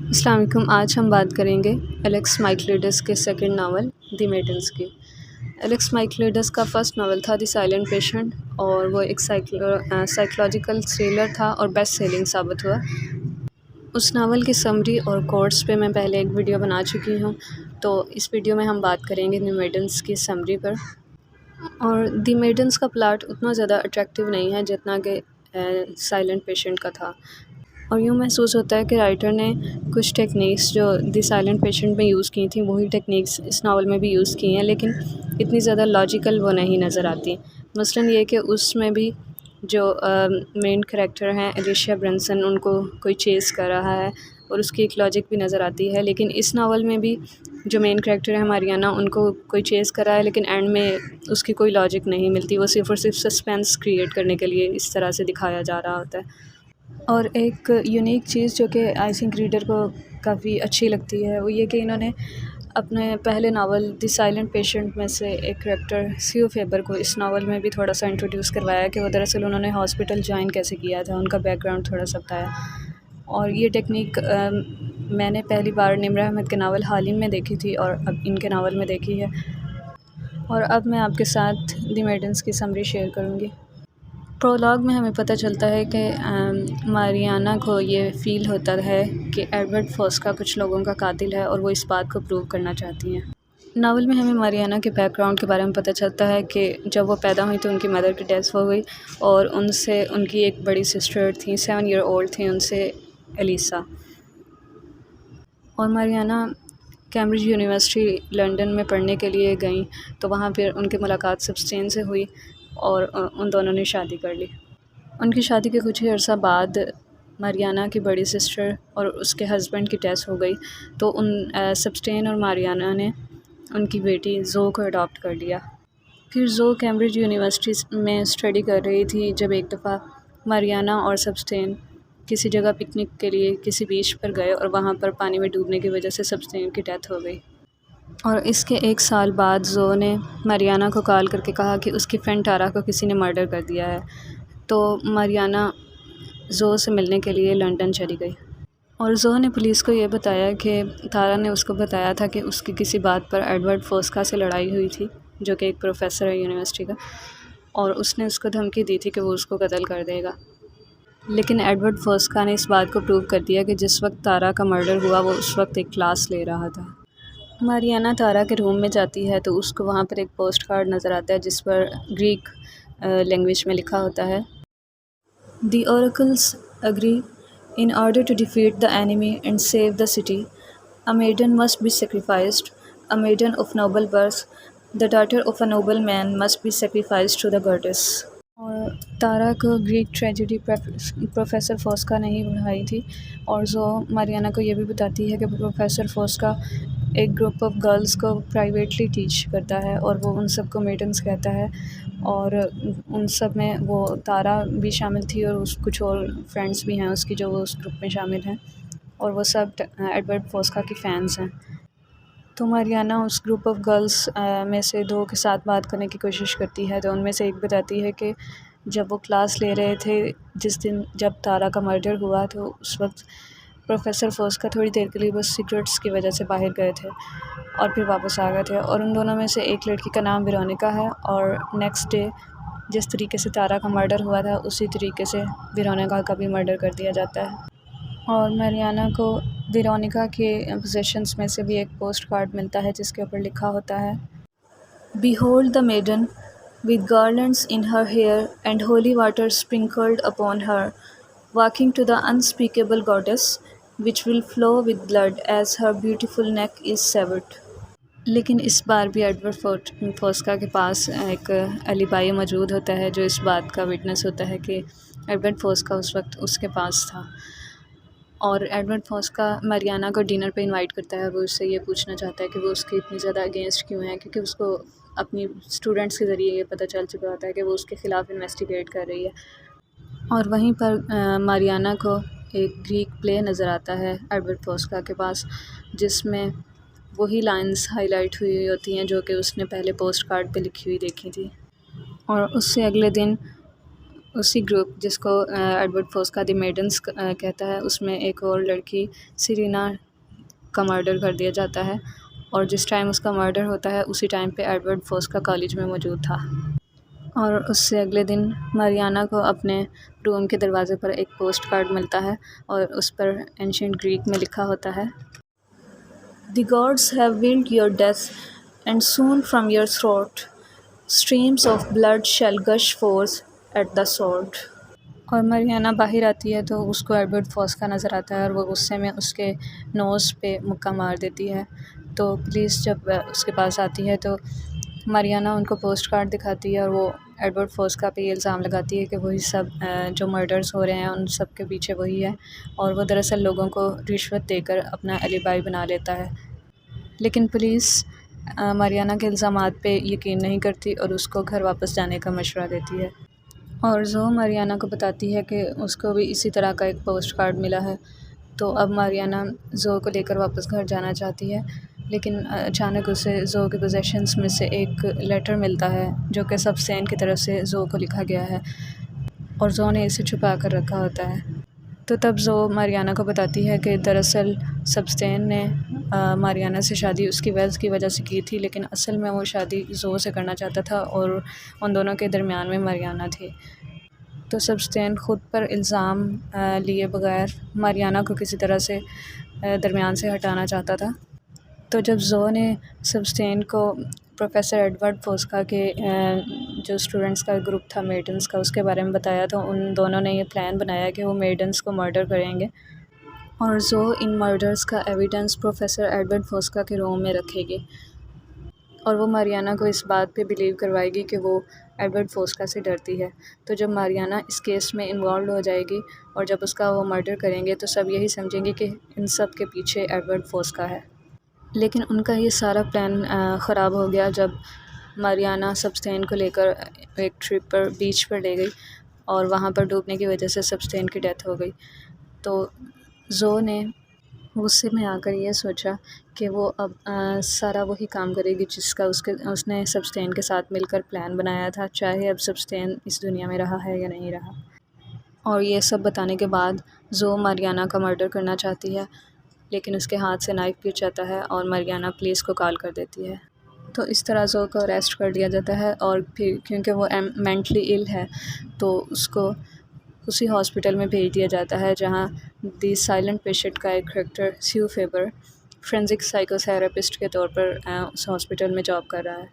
السلام علیکم۔ آج ہم بات کریں گے ایلیکس مائکلیڈس کے سیکنڈ ناول دی میڈنس کی۔ ایلیکس مائکلیڈس کا فرسٹ ناول تھا دی سائلنٹ پیشنٹ، اور وہ ایک سائیکولوجیکل تھرلر تھا اور بیسٹ سیلنگ ثابت ہوا۔ اس ناول کی سمری اور کورس پہ میں پہلے ایک ویڈیو بنا چکی ہوں، تو اس ویڈیو میں ہم بات کریں گے دی میڈنس کی سمری پر۔ اور دی میڈنس کا پلاٹ اتنا زیادہ اٹریکٹیو نہیں ہے جتنا کہ سائلنٹ پیشنٹ کا تھا، اور یوں محسوس ہوتا ہے کہ رائٹر نے کچھ ٹیکنیکس جو دی سائلنٹ پیشنٹ میں یوز کی تھیں وہی ٹیکنیکس اس ناول میں بھی یوز کی ہیں، لیکن اتنی زیادہ لاجیکل وہ نہیں نظر آتی۔ مثلاً یہ کہ اس میں بھی جو مین کریکٹر ہیں ایلیشیا برنسن، ان کو کوئی چیز کر رہا ہے اور اس کی ایک لاجک بھی نظر آتی ہے، لیکن اس ناول میں بھی جو مین کریکٹر ہے ماریانا، ان کو کوئی چیز کر رہا ہے لیکن اینڈ میں اس کی کوئی لاجک نہیں ملتی، وہ صرف اور صرف سسپینس کریٹ کرنے کے لیے اس طرح سے دکھایا جا رہا ہوتا ہے۔ اور ایک یونیک چیز جو کہ آئی تھنک ریڈر کو کافی اچھی لگتی ہے وہ یہ کہ انہوں نے اپنے پہلے ناول دی سائلنٹ پیشنٹ میں سے ایک کریکٹر سیو فیبر کو اس ناول میں بھی تھوڑا سا انٹروڈیوس کروایا کہ وہ دراصل انہوں نے ہاسپٹل جوائن کیسے کیا تھا، ان کا بیک گراؤنڈ تھوڑا سا بتایا۔ اور یہ ٹیکنیک میں نے پہلی بار نمرہ احمد کے ناول حالم میں دیکھی تھی اور اب ان کے ناول میں دیکھی ہے، اور اب میں آپ کے ساتھ دی میڈنس کی سمری شیئر کروں گی۔ پرولاگ میں ہمیں پتہ چلتا ہے کہ ماریانا کو یہ فیل ہوتا ہے کہ ایڈورڈ فوسکا کچھ لوگوں کا قاتل ہے اور وہ اس بات کو پروو کرنا چاہتی ہیں۔ ناول میں ہمیں ماریانا کے بیک گراؤنڈ کے بارے میں پتہ چلتا ہے کہ جب وہ پیدا ہوئی تو ان کی مدر کی ڈیتھ ہو گئی، اور ان کی ایک بڑی سسٹر تھیں، 7 ایئر اولڈ تھیں ان سے ایلیسا۔ اور ماریانا کیمبرج یونیورسٹی لنڈن میں پڑھنے کے لیے گئیں، تو وہاں پھر ان کی ملاقات سبسٹین سے ہوئی اور ان دونوں نے شادی کر لی۔ ان کی شادی کے کچھ ہی عرصہ بعد ماریانا کی بڑی سسٹر اور اس کے ہسبینڈ کی ڈیتھ ہو گئی، تو سبسٹین اور ماریانا نے ان کی بیٹی زو کو اڈاپٹ کر لیا۔ پھر زو کیمبرج یونیورسٹی میں اسٹڈی کر رہی تھی جب ایک دفعہ ماریانا اور سبسٹین کسی جگہ پکنک کے لیے کسی بیچ پر گئے، اور وہاں پر پانی میں ڈوبنے کی وجہ سے سبسٹین کی ڈیتھ ہو گئی۔ اور اس کے 1 سال بعد زو نے ماریانا کو کال کر کے کہا کہ اس کی فرینڈ تارا کو کسی نے مرڈر کر دیا ہے، تو ماریانا زو سے ملنے کے لیے لنڈن چلی گئی۔ اور زو نے پولیس کو یہ بتایا کہ تارا نے اس کو بتایا تھا کہ اس کی کسی بات پر ایڈورڈ فوسکا سے لڑائی ہوئی تھی، جو کہ ایک پروفیسر ہے یونیورسٹی کا، اور اس نے اس کو دھمکی دی تھی کہ وہ اس کو قتل کر دے گا۔ لیکن ایڈورڈ فوسکا نے اس بات کو پروو کر دیا کہ جس وقت تارا کا مرڈر ہوا وہ اس وقت ایک کلاس لے رہا تھا۔ ماریانا تارا کے روم میں جاتی ہے تو اس کو وہاں پر ایک پوسٹ کارڈ نظر آتا ہے جس پر گریک لینگویج میں لکھا ہوتا ہے The oracles agree, in order to defeat the enemy and save the city, a maiden must be sacrificed, a maiden of noble birth, the daughter of a noble man must be sacrificed to the goddess۔ اور تارا کو Greek tragedy professor فوسکا نے ہی پڑھائی تھی، اور جو ماریانا کو یہ بھی بتاتی ہے کہ پروفیسر فوسکا ایک گروپ آف گرلز کو پرائیویٹلی ٹیچ کرتا ہے، اور وہ ان سب کو میڈنس کہتا ہے، اور ان سب میں وہ تارا بھی شامل تھی اور کچھ اور فرینڈس بھی ہیں اس کی جو وہ اس گروپ میں شامل ہیں، اور وہ سب ایڈورڈ فوسکا کی فینس ہیں۔ تو ماریانا اس گروپ آف گرلز میں سے 2 کے ساتھ بات کرنے کی کوشش کرتی ہے، تو ان میں سے ایک بتاتی ہے کہ جب وہ کلاس لے رہے تھے جس دن جب تارا کا مرڈر ہوا، تو اس وقت پروفیسر فوسکا تھوڑی دیر کے لیے بس سگریٹس کی وجہ سے باہر گئے تھے اور پھر واپس آ گئے تھے، اور ان دونوں میں سے ایک لڑکی کا نام ویرونیکا ہے، اور نیکسٹ ڈے جس طریقے سے تارا کا مرڈر ہوا تھا اسی طریقے سے ویرونیکا کا بھی مرڈر کر دیا جاتا ہے۔ اور ماریانا کو ویرونیکا کے پوزیشنز میں سے بھی ایک پوسٹ کارڈ ملتا ہے جس کے اوپر لکھا ہوتا ہے Behold the maiden with garlands in her hair and holy water sprinkled upon her, walking to the unspeakable goddess, which will flow with blood as her beautiful neck is severed۔ لیکن اس بار بھی ایڈورڈ فوسکا کے پاس ایک الیبائی موجود ہوتا ہے جو اس بات کا وٹنس ہوتا ہے کہ ایڈورڈ فوسکا اس وقت اس کے پاس تھا، اور ایڈورڈ فوسکا ماریانا کو ڈنر پہ انوائٹ کرتا ہے۔ وہ اس سے یہ پوچھنا چاہتا ہے کہ وہ اس کے اتنی زیادہ اگینسٹ کیوں ہے، کیونکہ اس کو اپنی اسٹوڈنٹس کے ذریعے یہ پتہ چل چکا ہوتا ہے کہ وہ اس کے خلاف انویسٹیگیٹ کر رہی ہے۔ اور وہیں پر ماریانا کو ایک گریک پلے نظر آتا ہے ایڈورڈ فوسکا کے پاس، جس میں وہی لائنز ہائی لائٹ ہوئی ہوتی ہیں جو کہ اس نے پہلے پوسٹ کارڈ پہ لکھی ہوئی دیکھی تھی۔ اور اس سے اگلے دن اسی گروپ جس کو ایڈورڈ فوسکا دی میڈنس کہتا ہے، اس میں ایک اور لڑکی سیرینا کا مرڈر کر دیا جاتا ہے، اور جس ٹائم اس کا مرڈر ہوتا ہے اسی ٹائم پہ ایڈورڈ فوسکا کالج میں موجود تھا۔ اور اس سے اگلے دن ماریانا کو اپنے روم کے دروازے پر ایک پوسٹ کارڈ ملتا ہے، اور اس پر اینشینٹ گریک میں لکھا ہوتا ہے: "The gods have willed your death, and soon from your throat streams of blood shall gush forth at the sword." اور ماریانا باہر آتی ہے تو اس کو ایڈورڈ فوسکا نظر آتا ہے، اور وہ غصے میں اس کے نوز پہ مکہ مار دیتی ہے۔ تو پولیس جب اس کے پاس آتی ہے تو ماریانا ان کو پوسٹ کارڈ دکھاتی ہے، اور وہ ایڈورڈ فوسکا پہ یہ الزام لگاتی ہے کہ وہی سب جو مرڈرز ہو رہے ہیں ان سب کے پیچھے وہی ہے، اور وہ دراصل لوگوں کو رشوت دے کر اپنا ایلیبائی بنا لیتا ہے۔ لیکن پولیس ماریانا کے الزامات پہ یقین نہیں کرتی اور اس کو گھر واپس جانے کا مشورہ دیتی ہے۔ اور زو ماریانا کو بتاتی ہے کہ اس کو بھی اسی طرح کا ایک پوسٹ کارڈ ملا ہے، تو اب ماریانا زو کو لے کر واپس گھر جانا چاہتی ہے، لیکن اچانک اسے زو کے پوزیشنز میں سے ایک لیٹر ملتا ہے جو کہ سبسٹین کی طرف سے زو کو لکھا گیا ہے، اور زو نے اسے چھپا کر رکھا ہوتا ہے۔ تو تب زو ماریانا کو بتاتی ہے کہ دراصل سبسٹین نے ماریانا سے شادی اس کی ویلتھ کی وجہ سے کی تھی، لیکن اصل میں وہ شادی زو سے کرنا چاہتا تھا، اور ان دونوں کے درمیان میں ماریانا تھی۔ تو سبسٹین خود پر الزام لیے بغیر ماریانا کو کسی طرح سے درمیان سے ہٹانا چاہتا تھا۔ تو جب زو نے سبسٹین کو پروفیسر ایڈورڈ فوسکا کے جو اسٹوڈنٹس کا گروپ تھا میڈنس کا، اس کے بارے میں بتایا، تو ان دونوں نے یہ پلان بنایا کہ وہ میڈنس کو مرڈر کریں گے، اور زو ان مرڈرز کا ایویڈنس پروفیسر ایڈورڈ فوسکا کے روم میں رکھے گی، اور وہ ماریانا کو اس بات پہ بلیو کروائے گی کہ وہ ایڈورڈ فوسکا سے ڈرتی ہے۔ تو جب ماریانا اس کیس میں انوالوڈ ہو جائے گی اور جب اس کا وہ مرڈر کریں گے تو سب یہی سمجھیں گے کہ ان سب کے پیچھے ایڈورڈ فوسکا ہے۔ لیکن ان کا یہ سارا پلان خراب ہو گیا جب ماریانا سبسٹین کو لے کر ایک ٹرپ پر بیچ پر لے گئی، اور وہاں پر ڈوبنے کی وجہ سے سبسٹین کی ڈیتھ ہو گئی۔ تو زو نے غصے میں آ کر یہ سوچا کہ وہ اب سارا وہی کام کرے گی جس کا اس نے سبسٹین کے ساتھ مل کر پلان بنایا تھا، چاہے اب سبسٹین اس دنیا میں رہا ہے یا نہیں رہا۔ اور یہ سب بتانے کے بعد زو ماریانا کا مرڈر کرنا چاہتی ہے، لیکن اس کے ہاتھ سے نائف گر جاتا ہے اور ماریانا پولیس کو کال کر دیتی ہے۔ تو اس طرح زو کو اریسٹ کر لیا جاتا ہے، اور پھر کیونکہ وہ مینٹلی ایل ہے تو اس کو اسی ہاسپٹل میں بھیج دیا جاتا ہے جہاں دی سائلنٹ پیشنٹ کا ایک character save Faber forensic psycho therapist کے طور پر اس ہاسپٹل میں جاب کر رہا ہے۔